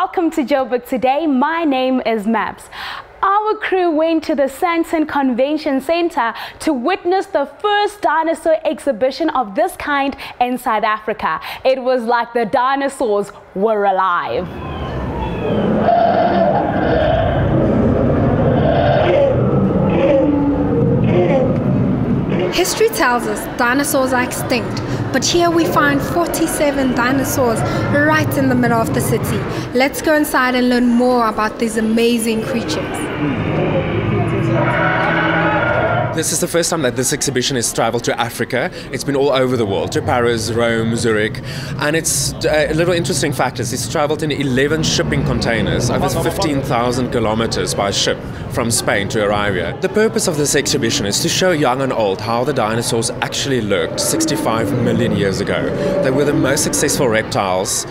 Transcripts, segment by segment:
welcome to Joburg today. My name is Maps. Our crew went to the Sandton Convention Center to witness the first dinosaur exhibition of this kind in South Africa. It was like the dinosaurs were alive. History tells us dinosaurs are extinct, but here we find 47 dinosaurs right in the middle of the city. Let's go inside and learn more about these amazing creatures. This is the first time that this exhibition has traveled to Africa. It's been all over the world, to Paris, Rome, Zurich. And it's a little interesting fact is it's traveled in 11 shipping containers over 15,000 kilometers by ship from Spain to arrive here. The purpose of this exhibition is to show young and old how the dinosaurs actually looked 65 million years ago. They were the most successful reptiles,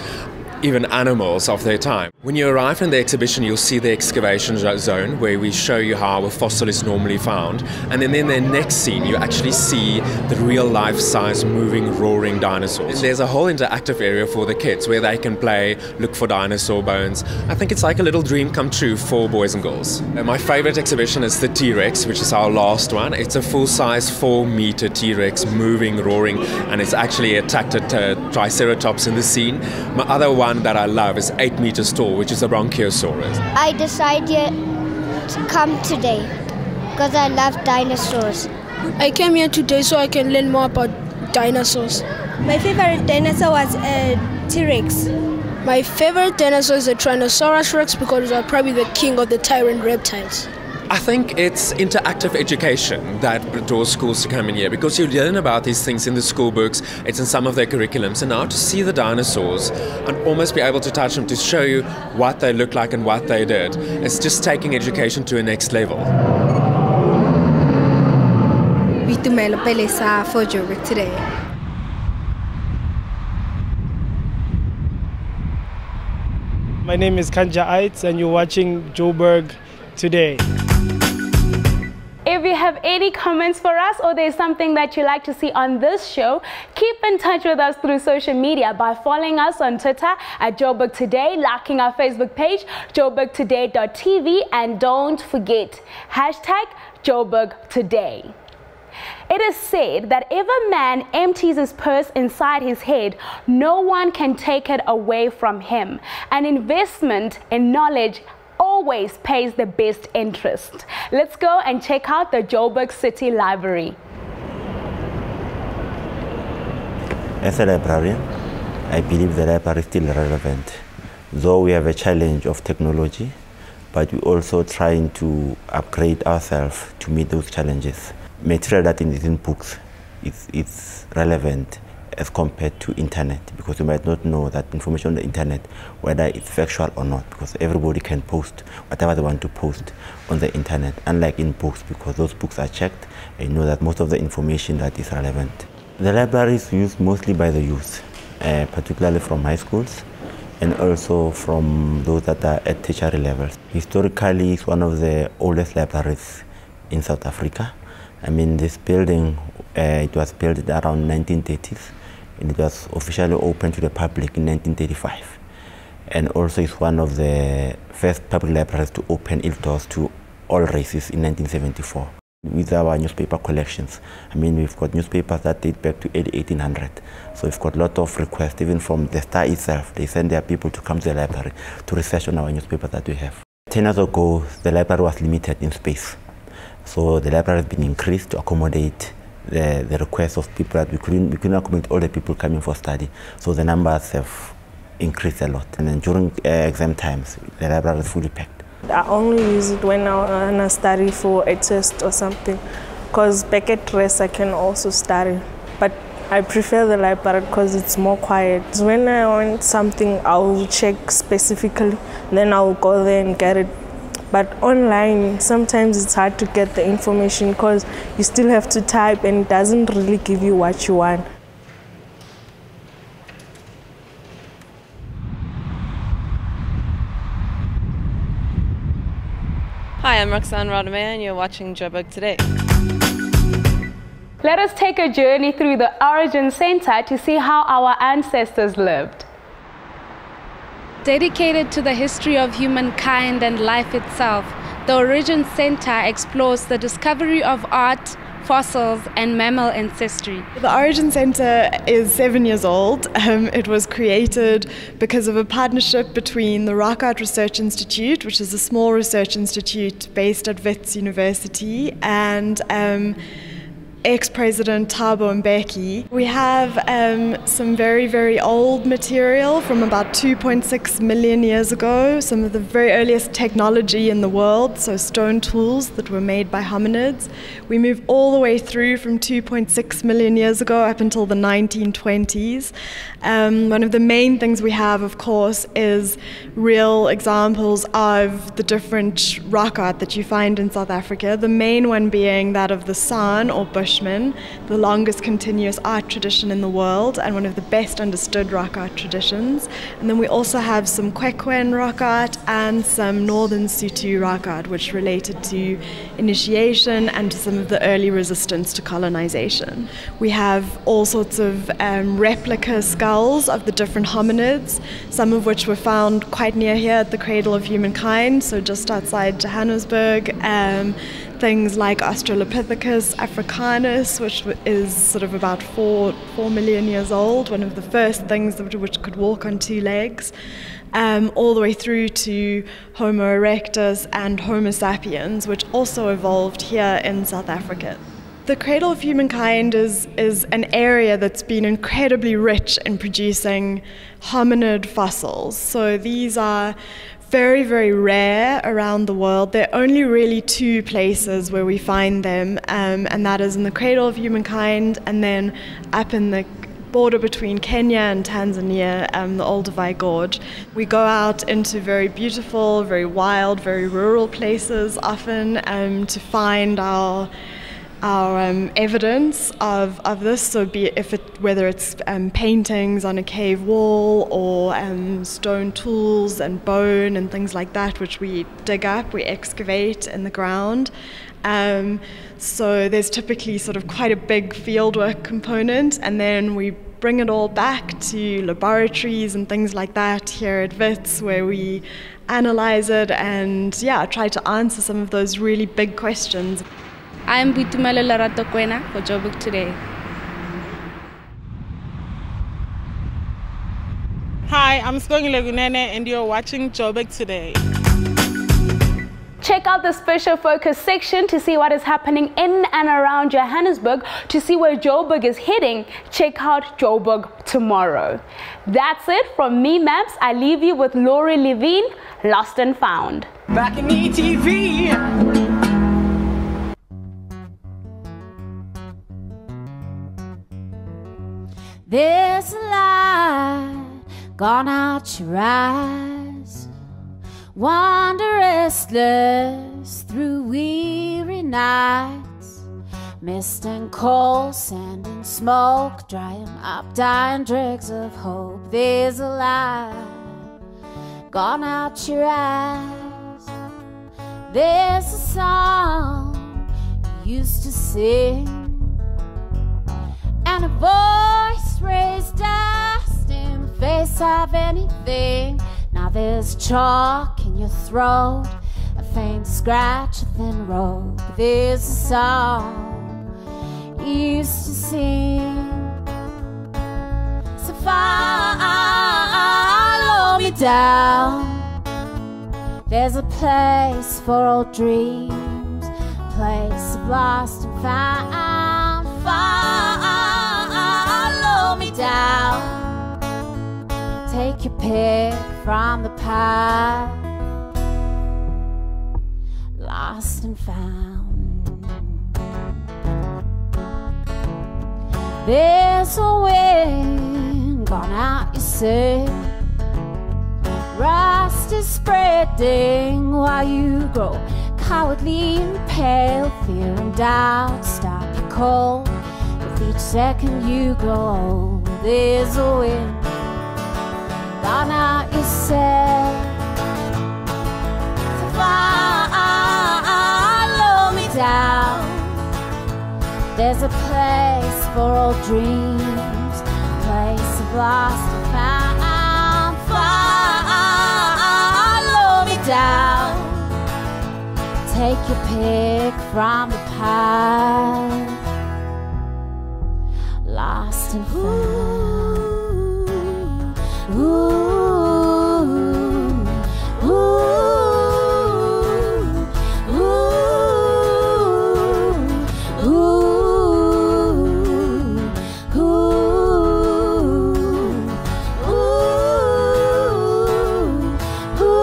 even animals of their time. When you arrive in the exhibition, you'll see the excavation zone where we show you how a fossil is normally found. And then in the next scene, you actually see the real life-size moving, roaring dinosaurs. There's a whole interactive area for the kids where they can play, look for dinosaur bones. I think it's like a little dream come true for boys and girls. My favorite exhibition is the T-Rex, which is our last one. It's a full-size 4-meter T-Rex moving, roaring, and it's actually attacked a Triceratops in the scene. My other one that I love is 8 meters tall, which is a Bronchiosaurus. I decided to come today because I love dinosaurs. I came here today so I can learn more about dinosaurs. My favorite dinosaur was a T-Rex. My favorite dinosaur is the Tyrannosaurus Rex because it's probably the king of the tyrant reptiles. I think it's interactive education that draws schools to come in here because you learn about these things in the school books, it's in some of their curriculums, and now to see the dinosaurs and almost be able to touch them to show you what they look like and what they did, it's just taking education to a next level. Vitumelo Pelesa for Joburg today. My name is Kanja Aitz and you're watching Joburg today. If you have any comments for us or there's something that you'd like to see on this show, keep in touch with us through social media by following us on Twitter at Joburg Today, liking our Facebook page, joburgtoday.tv, and don't forget, #Joburg Today. It is said that if a man empties his purse inside his head, no one can take it away from him. An investment in knowledge always pays the best interest. Let's go and check out the Joburg City Library. As a librarian, I believe the library is still relevant. Though we have a challenge of technology, but we're also trying to upgrade ourselves to meet those challenges. Material that is in books is relevant as compared to internet, because you might not know that information on the internet, whether it's factual or not, because everybody can post whatever they want to post on the internet, unlike in books, because those books are checked and you know that most of the information that is relevant. The library is used mostly by the youth, particularly from high schools and also from those that are at tertiary levels. Historically, it's one of the oldest libraries in South Africa. I mean, this building, it was built around 1930s, and it was officially opened to the public in 1935. And also it's one of the first public libraries to open its doors to all races in 1974. With our newspaper collections, I mean, we've got newspapers that date back to early 1800. So we've got a lot of requests, even from the Star itself. They send their people to come to the library to research on our newspapers that we have. 10 years ago, the library was limited in space. So the library has been increased to accommodate the requests of people that we couldn't accommodate all the people coming for study. So the numbers have increased a lot. And then during exam times, the library is fully packed. I only use it when I want to study for a test or something, because back at rest I can also study. But I prefer the library because it's more quiet. When I want something, I'll check specifically, then I'll go there and get it. But online, sometimes it's hard to get the information because you still have to type and it doesn't really give you what you want. Hi, I'm Roxanne Rodemayer and you're watching Joburg Today. Let us take a journey through the Origin Center to see how our ancestors lived. Dedicated to the history of humankind and life itself, the Origin Center explores the discovery of art, fossils and mammal ancestry. The Origin Center is 7 years old. It was created because of a partnership between the Rock Art Research Institute, which is a small research institute based at Wits University, and ex-President Thabo Mbeki. We have some very, very old material from about 2.6 million years ago, some of the very earliest technology in the world, so stone tools that were made by hominids. We move all the way through from 2.6 million years ago up until the 1920s. One of the main things we have, of course, is real examples of the different rock art that you find in South Africa, the main one being that of the San or Bush, the longest continuous art tradition in the world and one of the best understood rock art traditions. And then we also have some Kwekwen rock art and some Northern Sotho rock art, which related to initiation and to some of the early resistance to colonization. We have all sorts of replica skulls of the different hominids, some of which were found quite near here at the Cradle of Humankind, so just outside Johannesburg. Things like Australopithecus africanus, which is sort of about 4 million years old, one of the first things which could walk on 2 legs, all the way through to Homo erectus and Homo sapiens, which also evolved here in South Africa. The Cradle of Humankind is an area that's been incredibly rich in producing hominid fossils. So these are very, very rare around the world. There are only really 2 places where we find them, and that is in the Cradle of Humankind and then up in the border between Kenya and Tanzania, the Olduvai Gorge. We go out into very beautiful, very wild, very rural places often to find our evidence of this, so whether it's paintings on a cave wall or stone tools and bone and things like that, which we dig up, we excavate in the ground. So there's typically sort of quite a big fieldwork component, and then we bring it all back to laboratories and things like that here at Wits, where we analyze it and try to answer some of those really big questions. I'm Bitumelo Larato Kwena for Joburg Today. Hi, I'm Skongile Gunene and you're watching Joburg Today. Check out the special focus section to see what is happening in and around Johannesburg. To see where Joburg is heading, check out Joburg Tomorrow. That's it from me, Maps. I leave you with Laurie Levine, Lost and Found. Back in ETV. There's a light gone out your eyes, wander restless through weary nights, mist and cold, sand and smoke, drying up dying dregs of hope. There's a light gone out your eyes. There's a song you used to sing, and a voice raised dust in the face of anything. Now there's chalk in your throat, a faint scratch, a thin rope. There's a song you used to sing. So follow me down. There's a place for old dreams, a place of lost and found. Follow me down. Take your pick from the pie, lost and found. There's a wind gone out, you say. Rust is spreading while you grow cowardly and pale. Fear and doubt stop you cold. With each second you grow old, there's a wind gone out, you say. So follow me down. There's a place for old dreams, a place of lost and found. down. Take your pick from the pile. Lost and found. Ooh, ooh, ooh, ooh, ooh, ooh.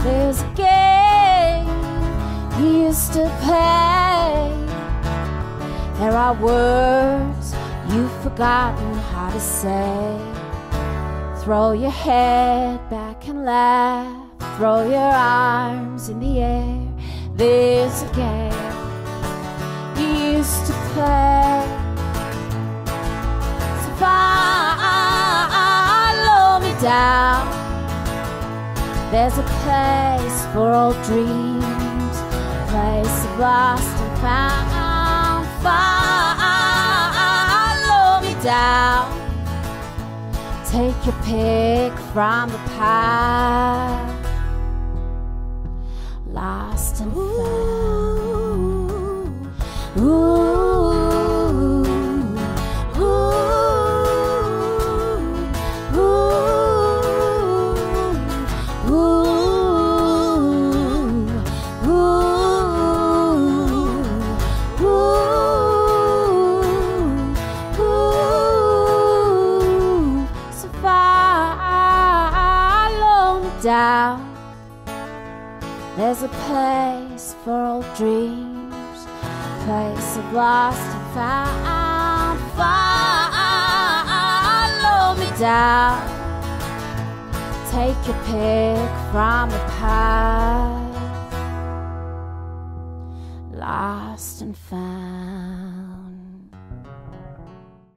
There's a game you used to play. There are words you've forgotten how to say. Throw your head back and laugh. Throw your arms in the air. There's a game you used to play. So follow me down. There's a place for old dreams, a place of lost and found. Follow me down. Take your pick from the pile. Lost and found. Ooh, ooh, ooh, ooh, So follow me down. There's a place for old dreams, a place of lost and found. Follow me down. Take your pick from the pile. Lost and found.